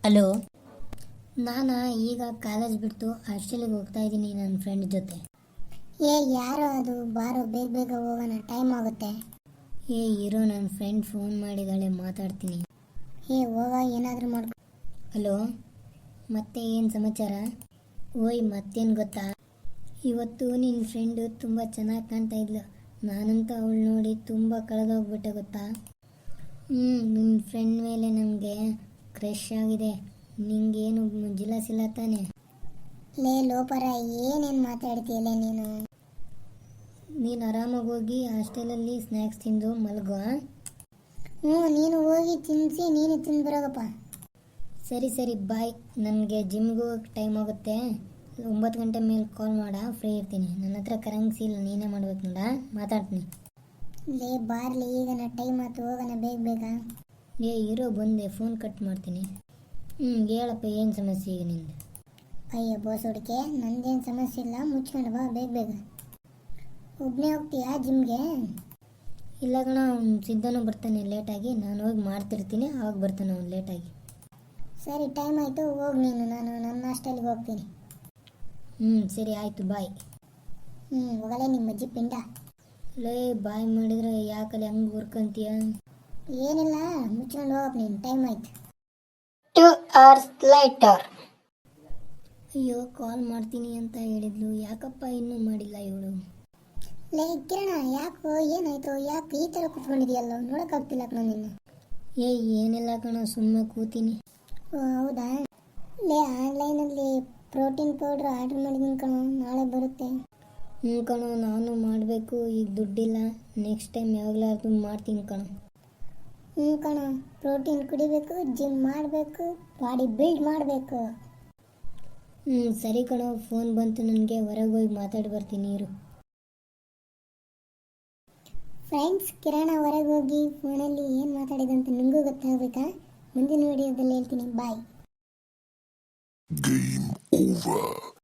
Hello. ನಾನು ಈಗ college ಬಿಟ್ಟು ಹಾಸ್ಟೆಲಿಗೆ ಹೋಗ್ತಾ ಇದ್ದೀನಿ ನನ್ನ ಫ್ರೆಂಡ್ ಜೊತೆ. ಯಾರೋ ಅದು, ಬಾರೋ ಬೇಗ ಬೇಗ ಹೋಗೋಣ, ಟೈಮ್ ಆಗುತ್ತೆ. ಇರೋ, ನನ್ನ ಫ್ರೆಂಡ್ ಫೋನ್ ಮಾಡಿದಾಳೆ, ಮಾತಾಡ್ತೀನಿ. ಹೋಗ, ಏನಾದರೂ ಮಾಡ್ಕೊ. ಹಲೋ, ಮತ್ತೆ ಏನು ಸಮಾಚಾರ? ಮತ್ತೇನು ಗೊತ್ತಾ, ಇವತ್ತು ನಿನ್ನ ಫ್ರೆಂಡು ತುಂಬ ಚೆನ್ನಾಗಿ ಕಾಣ್ತಾ ಇದ್ಲು. ನಾನಂತೂ ಅವಳು ನೋಡಿ ತುಂಬ ಕಳೆದೋಗ್ಬಿಟ್ಟೆ ಗೊತ್ತಾ. ನಿನ್ನ ಫ್ರೆಂಡ್ ಮೇಲೆ ನನಗೆ ಕ್ರಶ್ ಆಗಿದೆ. ನಿಂಗೇನು ಜಿಲಾಸಿಲ್ಲ ತಾನೆ? ಲೋಪರ, ಏನೇನು ಮಾತಾಡ್ತೀಯಲ್ಲ ನೀನು? ನೀನು ಆರಾಮಾಗಿ ಹೋಗಿ ಹಾಸ್ಟೆಲಲ್ಲಿ ಸ್ನ್ಯಾಕ್ಸ್ ತಿಂದು ಮಲಗೋ. ನೀನು ಹೋಗಿ ತಿನ್ನಿಸಿ, ನೀನು ತಿಂದು ಬರೋಗಪ್ಪ. ಸರಿ ಬಾಯ್. ನನಗೆ ಜಿಮ್ಗೆ ಹೋಗಕ್ಕೆ ಟೈಮ್ ಆಗುತ್ತೆ. 9 ಗಂಟೆ ಮೇಲೆ ಕಾಲ್ ಮಾಡ, ಫ್ರೀ ಇರ್ತೀನಿ. ನನ್ನ ಹತ್ರ ಕರೆನ್ಸಿ ಇಲ್ಲ, ನೀನೇ ಮಾಡ್ಬೇಕು ನೋಡ, ಮಾತಾಡ್ತೀನಿ. ಬಾರ್ಲಿ, ಈಗ ಟೈಮ್ ಆಯ್ತು, ಹೋಗೋಣ ಬೇಗ ಬೇಗ. ಇರೋ, ಬಂದೆ, ಫೋನ್ ಕಟ್ ಮಾಡ್ತೀನಿ. ಹೇಳಪ್ಪ, ಏನು ಸಮಸ್ಯೆ ಈಗ ನಿಂದು? ಅಯ್ಯೋ ಬೋಸ್ ಹುಡುಕೆ, ನಂದೇನು ಸಮಸ್ಯೆ ಇಲ್ಲ, ಮುಚ್ಕೊಂಡು ಬಾ ಬೇಗ ಬೇಗ. ಒಬ್ಬನೇ ಹೋಗ್ತೀಯಾ ಜಿಮ್ಗೆ? ಇಲ್ಲ ಕಣ, ಅವ್ನು ಸಿದ್ಧನೂ ಬರ್ತಾನೆ ಲೇಟಾಗಿ. ನಾನು ಹೋಗಿ ಮಾಡ್ತಿರ್ತೀನಿ, ಆವಾಗ ಬರ್ತಾನೆ ಅವ್ನು ಲೇಟಾಗಿ. ಸರಿ, ಟೈಮ್ ಆಯಿತು, ಹೋಗಿ ನೀನು. ನಾನು ನನ್ನ ಹಾಸ್ಟೆಲ್ಗೆ ಹೋಗ್ತೀನಿ. ಸರಿ ಆಯಿತು, ಬಾಯ್. ಹೋಗಲೇ ನಿಮ್ಮ ಅಜ್ಜಿ ಪಿಂಡ. ಬಾಯ್ ಮಾಡಿದ್ರೆ ಯಾಕಲ್ಲಿ ಹಂಗೆ ಹುರ್ಕೊಂತೀಯ? ಏನಿಲ್ಲ, ಮುಚ್ಕೊಂಡು ಹೋಗಪ್ಪ ನೀನು, ಟೈಮ್ ಆಯ್ತು. 2 hours later. ಅಯ್ಯೋ, ಕಾಲ್ ಮಾಡ್ತೀನಿ ಅಂತ ಹೇಳಿದ್ಲು, ಯಾಕಪ್ಪ ಇನ್ನೂ ಮಾಡಿಲ್ಲ ಇವಳು? ಕಿರಣ, ಯಾಕೋ ಏನಾಯ್ತು? ಯಾಕೆ ಈ ಥರ ಕೂತ್ಕೊಂಡಿದೆಯಲ್ಲ, ನೋಡೋಕ್ಕಾಗ್ತಿಲ್ಲ ಕಣ ನಿನ್ನ. ಏನಿಲ್ಲ ಕಣ, ಸುಮ್ಮನೆ ಕೂತೀನಿ. ಹೌದಾ? ಆನ್ಲೈನಲ್ಲಿ ಪ್ರೋಟೀನ್ ಪೌಡ್ರ್ ಆರ್ಡರ್ ಮಾಡಿದ್ದೀನಿ ಕಣೋ, ನಾಳೆ ಬರುತ್ತೆ. ಕಣೋ, ನಾನು ಮಾಡಬೇಕು, ಈಗ ದುಡ್ಡಿಲ್ಲ. ನೆಕ್ಸ್ಟ್ ಟೈಮ್ ಯಾವಾಗಲಾದ್ರೂ ಮಾಡ್ತೀನಿ ಕಣೋ. ಕಣೋ, ಪ್ರೋಟೀನ್ ಕುಡಿಬೇಕು, ಜಿಮ್ ಮಾಡಬೇಕು, ಬಾಡಿ ಬಿಲ್ಡ್ ಮಾಡಬೇಕು. ಸರಿ ಕಣೋ, ಫೋನ್ ಬಂತು ನನಗೆ, ಹೊರಗೆ ಹೋಗಿ ಮಾತಾಡಿ ಬರ್ತೀನಿ ಇರು. ಫ್ರೆಂಡ್ಸ್, ಕಿರಣ ಹೊರಗೆ ಹೋಗಿ ಫೋನಲ್ಲಿ ಏನು ಮಾತಾಡಿದಂತ ನಿಮಗೂ ಗೊತ್ತಾಗಬೇಕಾ? ಮುಂದಿನ ವಿಡಿಯೋದಲ್ಲಿ ಹೇಳ್ತೀನಿ. ಬಾಯ್. Game over.